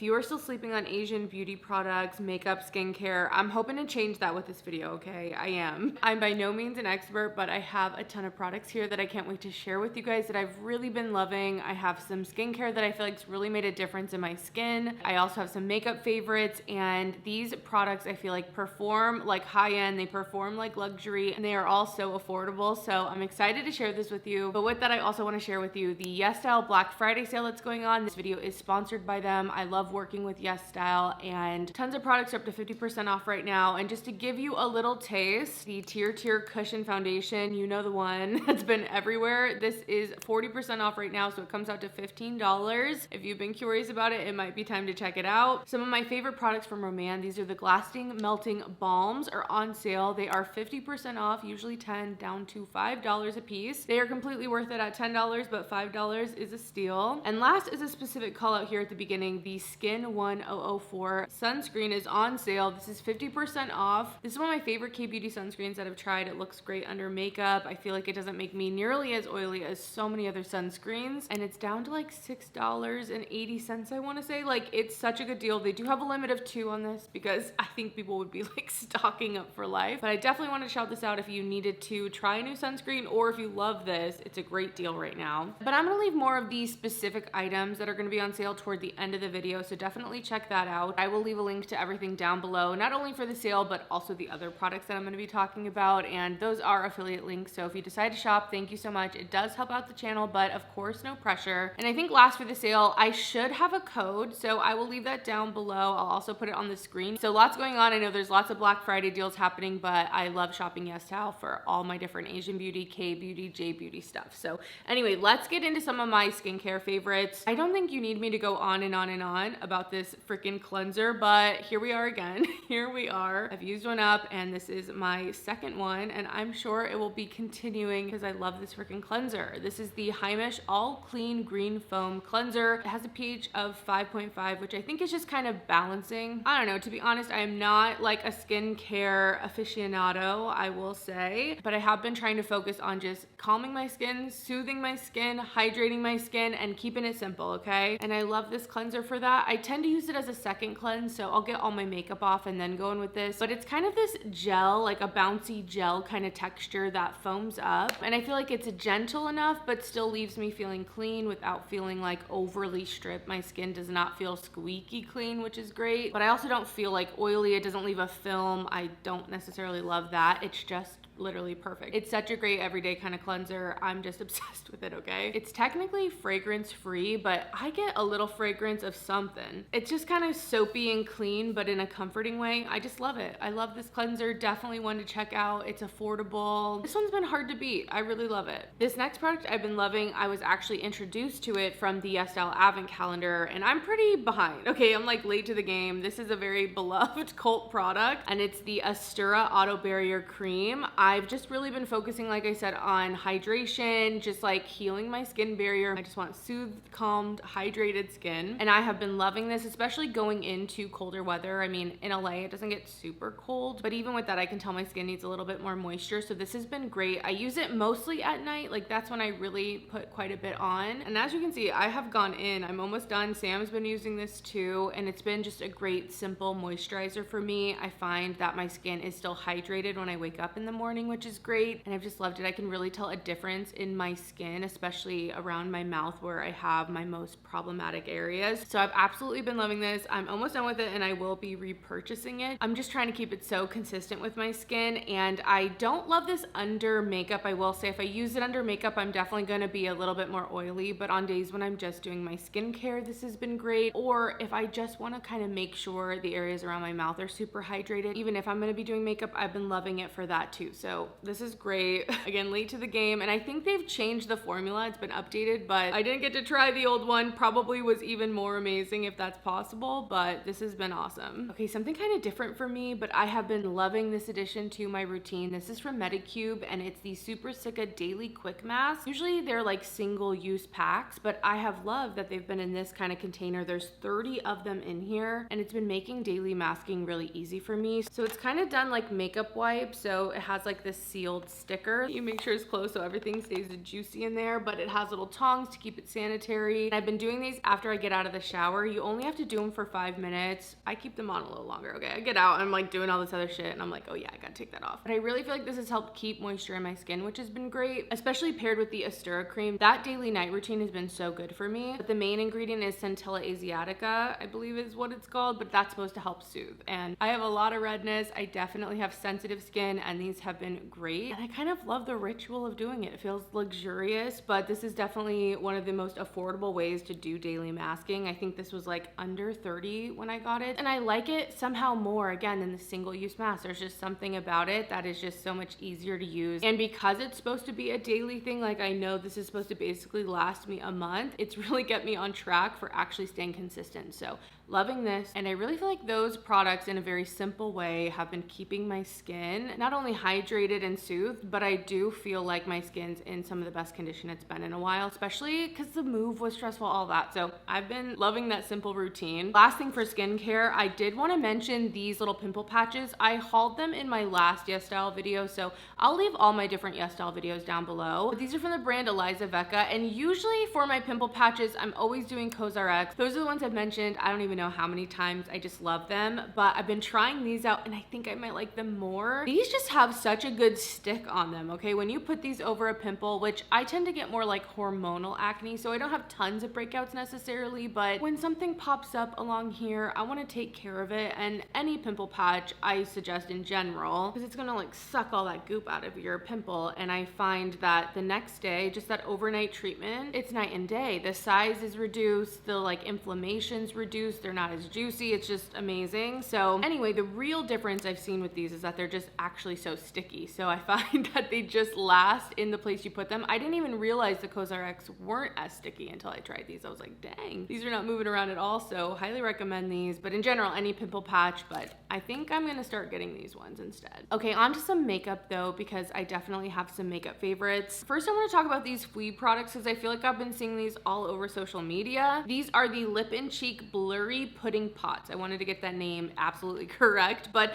If you are still sleeping on Asian beauty products, makeup, skincare, I'm hoping to change that with this video, okay? I am. I'm by no means an expert, but I have a ton of products here that I can't wait to share with you guys that I've really been loving. I have some skincare that I feel like's really made a difference in my skin. I also have some makeup favorites, and these products I feel like perform like high-end, they perform like luxury, and they are all so affordable. So I'm excited to share this with you. But with that, I also want to share with you the YesStyle Black Friday sale that's going on. This video is sponsored by them. I love working with YesStyle, and tons of products are up to 50% off right now. And just to give you a little taste, the Tier Cushion Foundation, you know the one that's been everywhere. This is 40% off right now, so it comes out to $15. If you've been curious about it, it might be time to check it out. Some of my favorite products from Roman, these are the Lasting Melting Balms, are on sale. They are 50% off, usually $10 down to $5 a piece. They are completely worth it at $10, but $5 is a steal. And last is a specific call out here at the beginning. The Skin 1004 sunscreen is on sale. This is 50% off. This is one of my favorite K-beauty sunscreens that I've tried. It looks great under makeup. I feel like it doesn't make me nearly as oily as so many other sunscreens, and it's down to like $6.80, I want to say. Like, it's such a good deal. They do have a limit of 2 on this because I think people would be like stocking up for life, but I definitely want to shout this out if you needed to try a new sunscreen, or if you love this, it's a great deal right now. But I'm gonna leave more of these specific items that are gonna be on sale toward the end of the video, so definitely check that out. I will leave a link to everything down below, not only for the sale, but also the other products that I'm gonna be talking about, and those are affiliate links, so if you decide to shop, thank you so much. It does help out the channel, but of course, no pressure. And I think last for the sale, I should have a code, so I will leave that down below. I'll also put it on the screen. So lots going on. I know there's lots of Black Friday deals happening, but I love shopping YesStyle for all my different Asian beauty, K-beauty, J-beauty stuff. So anyway, let's get into some of my skincare favorites. I don't think you need me to go on and on and on about this freaking cleanser, but here we are again. Here we are. I've used one up, and this is my second one, and I'm sure it will be continuing because I love this freaking cleanser. This is the Heimish All Clean Green Foam Cleanser. It has a pH of 5.5, which I think is just kind of balancing. I don't know, to be honest, I am not like a skincare aficionado, I will say, but I have been trying to focus on just calming my skin, soothing my skin, hydrating my skin, and keeping it simple, okay? And I love this cleanser for that. I tend to use it as a second cleanse, so I'll get all my makeup off and then go in with this, but it's kind of this gel, like a bouncy gel kind of texture that foams up, and I feel like it's gentle enough, but still leaves me feeling clean without feeling like overly stripped. My skin does not feel squeaky clean, which is great, but I also don't feel like oily. It doesn't leave a film. I don't necessarily love that. It's just literally perfect. It's such a great everyday kind of cleanser. I'm just obsessed with it, okay? It's technically fragrance free, but I get a little fragrance of something. It's just kind of soapy and clean, but in a comforting way. I just love it. I love this cleanser. Definitely one to check out. It's affordable. This one's been hard to beat. I really love it. This next product I've been loving, I was actually introduced to it from the YesStyle Advent Calendar, and I'm pretty behind. Okay, I'm like late to the game. This is a very beloved cult product, and it's the Astura Auto Barrier Cream. I've just really been focusing, like I said, on hydration, just like healing my skin barrier. I just want soothed, calmed, hydrated skin. And I have been loving this, especially going into colder weather. I mean, in LA, it doesn't get super cold, but even with that, I can tell my skin needs a little bit more moisture. So this has been great. I use it mostly at night. Like, that's when I really put quite a bit on. And as you can see, I have gone in. I'm almost done. Sam's been using this too, and it's been just a great, simple moisturizer for me. I find that my skin is still hydrated when I wake up in the morning, which is great, and I've just loved it. I can really tell a difference in my skin, especially around my mouth where I have my most problematic areas. So I've absolutely been loving this. I'm almost done with it, and I will be repurchasing it. I'm just trying to keep it so consistent with my skin, and I don't love this under makeup. I will say if I use it under makeup, I'm definitely going to be a little bit more oily, but on days when I'm just doing my skincare, this has been great. Or if I just want to kind of make sure the areas around my mouth are super hydrated, even if I'm going to be doing makeup, I've been loving it for that too. So this is great. Again, late to the game, and I think they've changed the formula. It's been updated, but I didn't get to try the old one. Probably was even more amazing if that's possible, but this has been awesome. Okay, something kind of different for me, but I have been loving this addition to my routine. This is from Medicube, and it's the Super Sicca Daily Quick Mask. Usually they're like single-use packs, but I have loved that they've been in this kind of container. There's 30 of them in here, and it's been making daily masking really easy for me. So it's kind of done like makeup wipe, so it has like like this sealed sticker. You make sure it's closed so everything stays juicy in there, but it has little tongs to keep it sanitary. And I've been doing these after I get out of the shower. You only have to do them for 5 minutes. I keep them on a little longer, okay? I get out and I'm like doing all this other shit and I'm like, oh yeah, I gotta take that off. But I really feel like this has helped keep moisture in my skin, which has been great, especially paired with the Astura cream. That daily night routine has been so good for me. But the main ingredient is Centella asiatica, I believe is what it's called, but that's supposed to help soothe. And I have a lot of redness. I definitely have sensitive skin and these have been great. And I kind of love the ritual of doing it. It feels luxurious, but this is definitely one of the most affordable ways to do daily masking. I think this was like under 30 when I got it. And I like it somehow more, again, than the single-use mask. There's just something about it that is just so much easier to use. And because it's supposed to be a daily thing, like I know this is supposed to basically last me a month, it's really kept me on track for actually staying consistent. So loving this. And I really feel like those products in a very simple way have been keeping my skin not only hydrated and soothed, but I do feel like my skin's in some of the best condition it's been in a while, especially because the move was stressful, all that. So I've been loving that simple routine. Last thing for skincare, I did want to mention these little pimple patches. I hauled them in my last YesStyle video, so I'll leave all my different YesStyle videos down below. But these are from the brand Eliza Vecca, and usually for my pimple patches, I'm always doing COSRX. Those are the ones I've mentioned. I don't even know how many times. I just love them, but I've been trying these out and I think I might like them more. These just have such a good stick on them, okay? When you put these over a pimple, which I tend to get more like hormonal acne, so I don't have tons of breakouts necessarily, but when something pops up along here, I want to take care of it. And any pimple patch I suggest in general, because it's gonna like suck all that goop out of your pimple. And I find that the next day, just that overnight treatment, it's night and day. The size is reduced, the like inflammation's reduced, they're not as juicy. It's just amazing. So anyway, the real difference I've seen with these is that they're just actually so sticky. So I find that they just last in the place you put them. I didn't even realize the COSRX weren't as sticky until I tried these. I was like, dang, these are not moving around at all. So highly recommend these, but in general, any pimple patch, but I think I'm gonna start getting these ones instead. Okay, on to some makeup though, because I definitely have some makeup favorites. First, I want to talk about these Fui products because I feel like I've been seeing these all over social media. These are the Lip and Cheek Blurry Pudding Pots. I wanted to get that name absolutely correct, but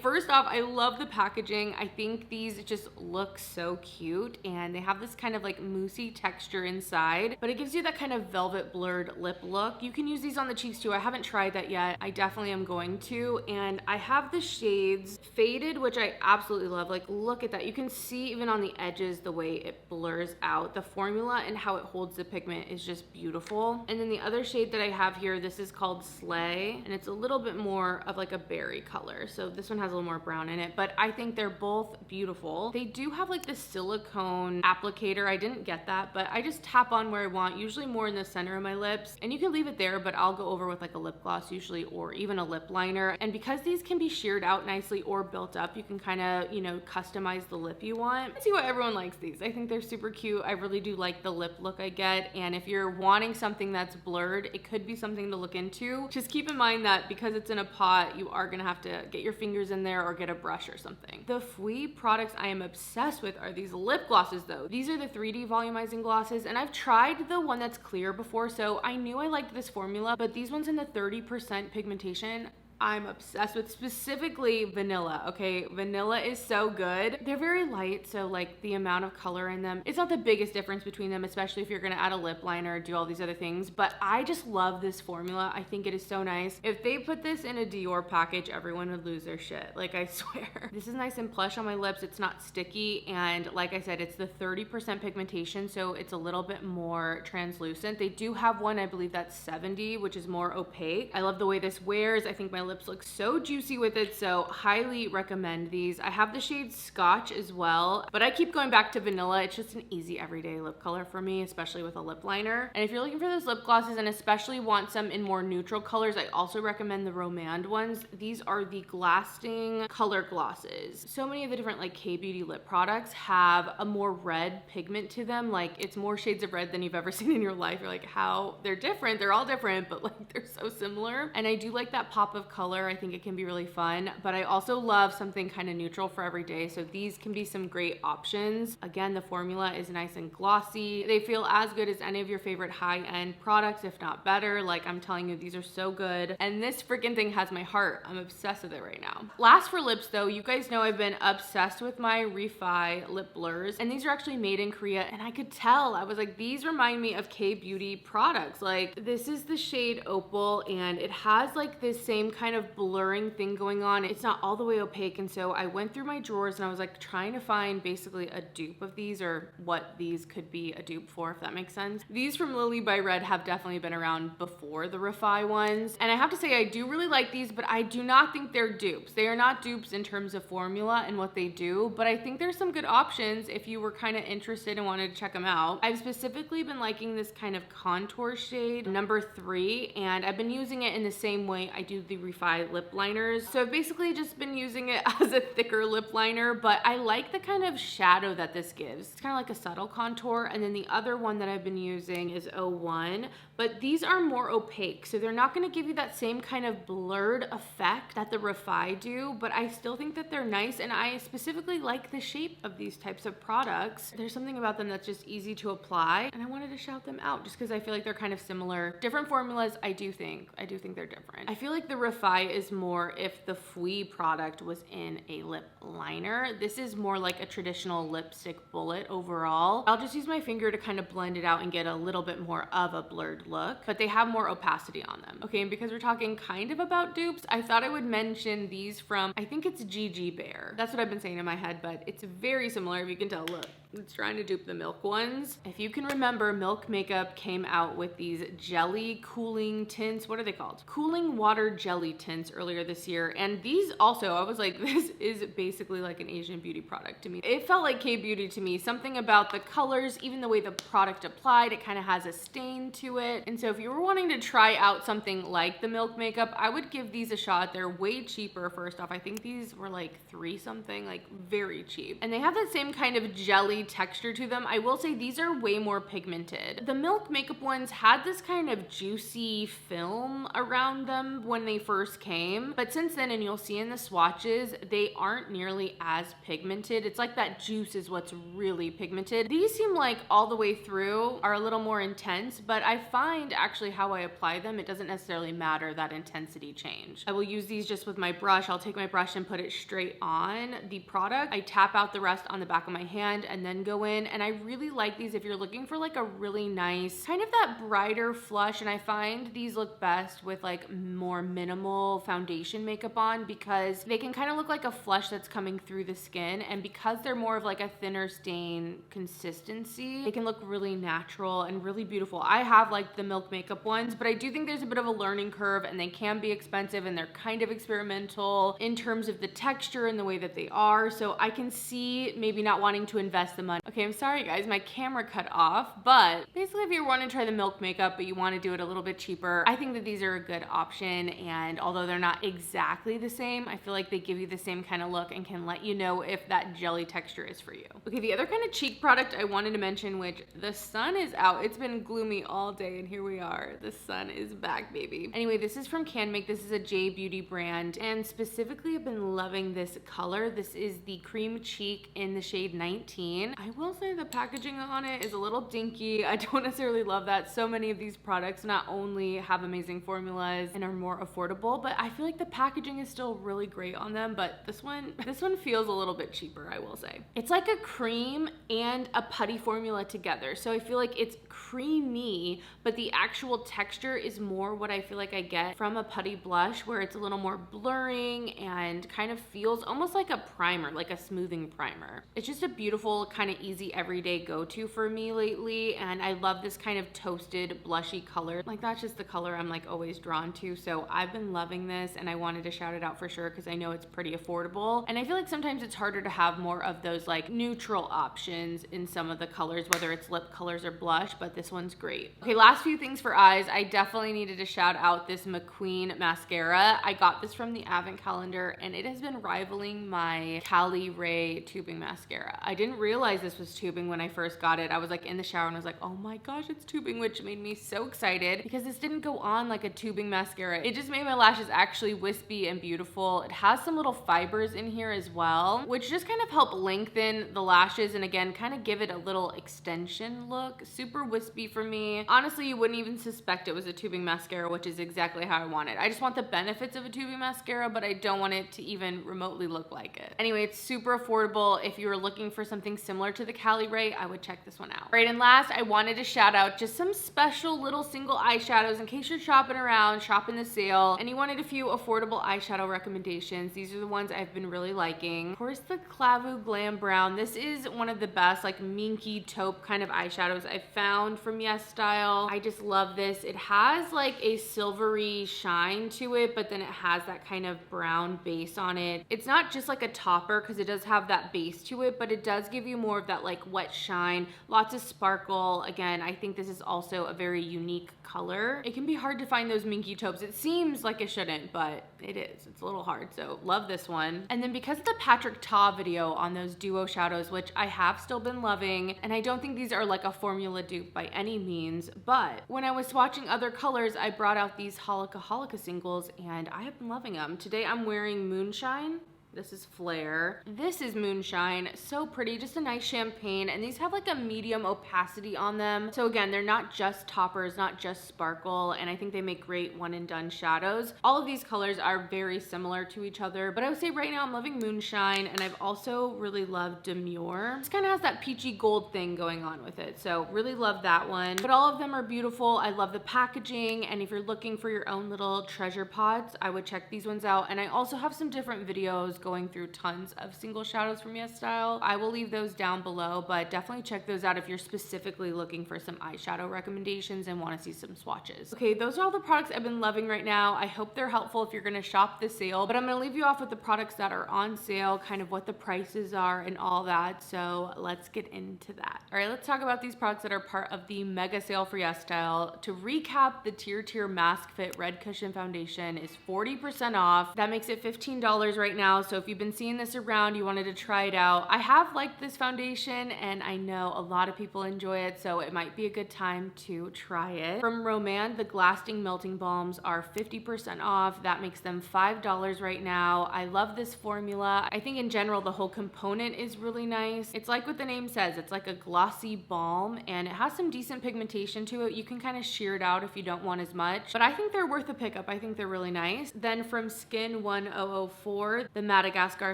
first off, I love the packaging. I think these just look so cute and they have this kind of like moussey texture inside, but it gives you that kind of velvet blurred lip look. You can use these on the cheeks too. I haven't tried that yet. I definitely am going to, and I have the shades Faded, which I absolutely love. Like, look at that. You can see even on the edges the way it blurs out. The formula and how it holds the pigment is just beautiful. And then the other shade that I have here, this is called Slay, and it's a little bit more of like a berry color. So this one has a little more brown in it, but I think they're both beautiful. They do have like the silicone applicator. I didn't get that, but I just tap on where I want, usually more in the center of my lips, and you can leave it there, but I'll go over with like a lip gloss usually, or even a lip liner. And because these can be sheared out nicely or built up, you can kind of, you know, customize the lip you want. Let's see what everyone likes these. I think they're super cute. I really do like the lip look I get, and if you're wanting something that's blurred, it could be something to look into. Just keep in mind that because it's in a pot, you are gonna have to get your fingers in there or get a brush or something. The Fui products I am obsessed with are these lip glosses though. These are the 3D volumizing glosses, and I've tried the one that's clear before, so I knew I liked this formula, but these ones in the 30% pigmentation, I'm obsessed with, specifically vanilla. Okay, vanilla is so good. They're very light, so like the amount of color in them, it's not the biggest difference between them, especially if you're gonna add a lip liner, do all these other things, but I just love this formula. I think it is so nice. If they put this in a Dior package, everyone would lose their shit, like I swear. This is nice and plush on my lips. It's not sticky, and like I said, it's the 30% pigmentation, so it's a little bit more translucent. They do have one, I believe that's 70, which is more opaque. I love the way this wears. I think my lips look so juicy with it, so highly recommend these. I have the shade Scotch as well, but I keep going back to vanilla. It's just an easy everyday lip color for me, especially with a lip liner. And if you're looking for those lip glosses and especially want some in more neutral colors, I also recommend the Romand ones. These are the Glasting color glosses. So many of the different like K-beauty lip products have a more red pigment to them. Like, it's more shades of red than you've ever seen in your life. You're like, how? They're different. They're all different, but like they're so similar. And I do like that pop of color. I think it can be really fun, but I also love something kind of neutral for every day. So these can be some great options. Again, the formula is nice and glossy. They feel as good as any of your favorite high-end products, if not better. Like, I'm telling you, these are so good. And this freaking thing has my heart. I'm obsessed with it right now. Last for lips though, you guys know I've been obsessed with my REFERRAL lip blurs, and these are actually made in Korea, and I could tell. I was like, these remind me of K-beauty products. Like, this is the shade Opal, and it has like this same kind of blurring thing going on. It's not all the way opaque, and so I went through my drawers and I was like trying to find basically a dupe of these, or what these could be a dupe for, if that makes sense. These from Nuuly by Red have definitely been around before the REFERRAL ones, and I have to say I do really like these, but I do not think they're dupes. They are not dupes in terms of formula and what they do, but I think there's some good options if you were kind of interested and wanted to check them out. I've specifically been liking this kind of contour shade, number 3, and I've been using it in the same way I do the REFERRAL lip liners. So I've basically just been using it as a thicker lip liner, but I like the kind of shadow that this gives. It's kind of like a subtle contour, and then the other one that I've been using is 01, but these are more opaque, so they're not going to give you that same kind of blurred effect that the REFERRAL do, but I still think that they're nice, and I specifically like the shape of these types of products. There's something about them that's just easy to apply, and I wanted to shout them out just because I feel like they're kind of similar. Different formulas, I do think they're different. I feel like the REFERRAL is more if the Fui product was in a lip liner. This is more like a traditional lipstick bullet overall. I'll just use my finger to kind of blend it out and get a little bit more of a blurred look, but they have more opacity on them. Okay, and because we're talking kind of about dupes, I thought I would mention these from, I think it's Gigi Bear. That's what I've been saying in my head, but it's very similar. If you can tell, look, it's trying to dupe the Milk ones. If you can remember, Milk Makeup came out with these jelly cooling tints. What are they called? Cooling water jelly tints earlier this year. And these also, I was like, this is basically like an Asian beauty product to me. It felt like K-beauty to me. Something about the colors, even the way the product applied, it kind of has a stain to it. And so if you were wanting to try out something like the Milk Makeup, I would give these a shot. They're way cheaper, first off. I think these were like $3 something, like very cheap. And they have that same kind of jelly texture to them. I will say these are way more pigmented. The Milk Makeup ones had this kind of juicy film around them when they first came, but since then, and you'll see in the swatches, they aren't nearly as pigmented. It's like that juice is what's really pigmented. These seem like all the way through are a little more intense, but I find actually how I apply them, it doesn't necessarily matter that intensity change. I will use these just with my brush. I'll take my brush and put it straight on the product. I tap out the rest on the back of my hand and then go in, and I really like these if you're looking for like a really nice kind of that brighter flush. And I find these look best with like more minimal foundation makeup on, because they can kind of look like a flush that's coming through the skin, and because they're more of like a thinner stain consistency, they can look really natural and really beautiful. I have like the Milk Makeup ones, but I do think there's a bit of a learning curve, and they can be expensive, and they're kind of experimental in terms of the texture and the way that they are, so I can see maybe not wanting to invest the money. Okay, I'm sorry guys, my camera cut off, but basically if you want to try the Milk Makeup but you want to do it a little bit cheaper, I think that these are a good option, and although they're not exactly the same, I feel like they give you the same kind of look and can let you know if that jelly texture is for you. Okay, the other kind of cheek product I wanted to mention, which the sun is out. It's been gloomy all day, and here we are. The sun is back, baby. Anyway, this is from CanMake. This is a J Beauty brand, and specifically I've been loving this color. This is the Cream Cheek in the shade 19. I will say the packaging on it is a little dinky. I don't necessarily love that. So many of these products not only have amazing formulas and are more affordable, but I feel like the packaging is still really great on them. But this one feels a little bit cheaper, I will say. It's like a cream and a putty formula together. So I feel like it's creamy, but the actual texture is more what I feel like I get from a putty blush, where it's a little more blurring and kind of feels almost like a primer, like a smoothing primer. It's just a beautiful, kind of easy everyday go-to for me lately, and I love this kind of toasted blushy color. Like, that's just the color I'm like always drawn to, so I've been loving this, and I wanted to shout it out for sure because I know it's pretty affordable, and I feel like sometimes it's harder to have more of those like neutral options in some of the colors, whether it's lip colors or blush, but this one's great. Okay, last few things for eyes. I definitely needed to shout out this McQueen mascara. I got this from the advent calendar, and it has been rivaling my Cali Ray tubing mascara. I didn't realize realize this was tubing when I first got it. I was like in the shower and I was like, oh my gosh, it's tubing, which made me so excited because this didn't go on like a tubing mascara. It just made my lashes actually wispy and beautiful. It has some little fibers in here as well, which just kind of help lengthen the lashes and again, kind of give it a little extension look. Super wispy for me. Honestly, you wouldn't even suspect it was a tubing mascara, which is exactly how I want it. I just want the benefits of a tubing mascara, but I don't want it to even remotely look like it. Anyway, it's super affordable. If you were looking for something similar to the Cali Ray, I would check this one out. All right, and last, I wanted to shout out just some special little single eyeshadows in case you're shopping around, shopping the sale, and you wanted a few affordable eyeshadow recommendations. These are the ones I've been really liking. Of course, the Clavu Glam Brown. This is one of the best like minky taupe kind of eyeshadows I've found from YesStyle. I just love this. It has like a silvery shine to it, but then it has that kind of brown base on it. It's not just like a topper because it does have that base to it, but it does give you more of that like wet shine, lots of sparkle. Again, I think this is also a very unique color. It can be hard to find those minky taupes. It seems like it shouldn't, but it is. It's a little hard, so love this one. And then because of the Patrick Ta video on those duo shadows, which I have still been loving, and I don't think these are like a formula dupe by any means, but when I was swatching other colors, I brought out these Holika Holika singles, and I have been loving them. Today I'm wearing Moonshine. This is Flare. This is Moonshine. So pretty, just a nice champagne. And these have like a medium opacity on them. So again, they're not just toppers, not just sparkle. And I think they make great one and done shadows. All of these colors are very similar to each other. But I would say right now I'm loving Moonshine. And I've also really loved Demure. This kind of has that peachy gold thing going on with it. So really love that one. But all of them are beautiful. I love the packaging. And if you're looking for your own little treasure pots, I would check these ones out. And I also have some different videos going through tons of single shadows from YesStyle. I will leave those down below, but definitely check those out if you're specifically looking for some eyeshadow recommendations and want to see some swatches. Okay, those are all the products I've been loving right now. I hope they're helpful if you're going to shop the sale, but I'm going to leave you off with the products that are on sale, kind of what the prices are and all that. So let's get into that. All right, let's talk about these products that are part of the mega sale for YesStyle. To recap, the Tier Mask Fit Red Cushion Foundation is 40% off. That makes it $15 right now. So if you've been seeing this around, you wanted to try it out. I have liked this foundation and I know a lot of people enjoy it, so it might be a good time to try it. From Roman, the Glasting Melting Balms are 50% off. That makes them $5 right now. I love this formula. I think in general, the whole component is really nice. It's like what the name says. It's like a glossy balm and it has some decent pigmentation to it. You can kind of shear it out if you don't want as much, but I think they're worth a pickup. I think they're really nice. Then from Skin 1004, the Madagascar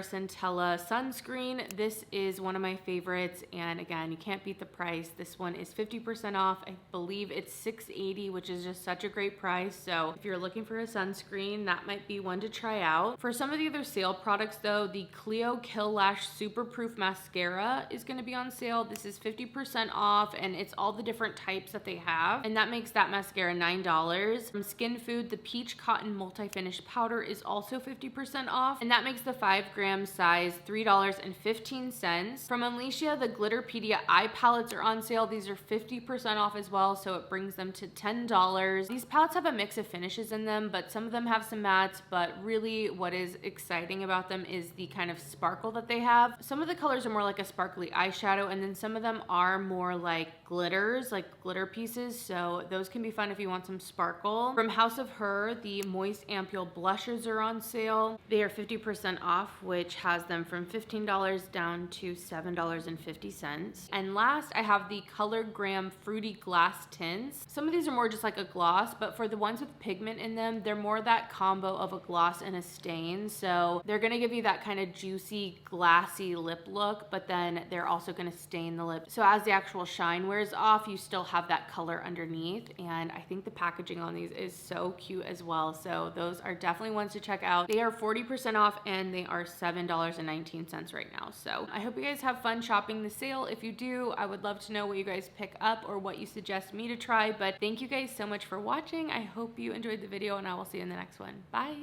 Centella sunscreen. This is one of my favorites, and again, you can't beat the price. This one is 50% off. I believe it's $6.80, which is just such a great price. So if you're looking for a sunscreen, that might be one to try out. For some of the other sale products though, the Clio Kill Lash Super Proof Mascara is going to be on sale. This is 50% off, and it's all the different types that they have, and that makes that mascara $9. From Skin Food, the Peach Cotton Multi-Finish Powder is also 50% off, and that makes the 5-gram size $3.15. From Alicia, the Glitterpedia eye palettes are on sale. These are 50% off as well, so it brings them to $10. These palettes have a mix of finishes in them, but some of them have some mattes, but really what is exciting about them is the kind of sparkle that they have. Some of the colors are more like a sparkly eyeshadow, and then some of them are more like glitters, like glitter pieces, so those can be fun if you want some sparkle. From House of Her, the Moist Ampoule blushers are on sale. They are 50% off, which has them from $15 down to $7.50. And last, I have the ColorGram Fruity Glass Tints. Some of these are more just like a gloss, but for the ones with pigment in them, they're more that combo of a gloss and a stain. So they're gonna give you that kind of juicy, glassy lip look, but then they're also gonna stain the lip. So as the actual shine wears off, you still have that color underneath. And I think the packaging on these is so cute as well. So those are definitely ones to check out. They are 40% off and they are $7.19 right now. So I hope you guys have fun shopping the sale. If you do, I would love to know what you guys pick up or what you suggest me to try. But thank you guys so much for watching. I hope you enjoyed the video and I will see you in the next one. Bye.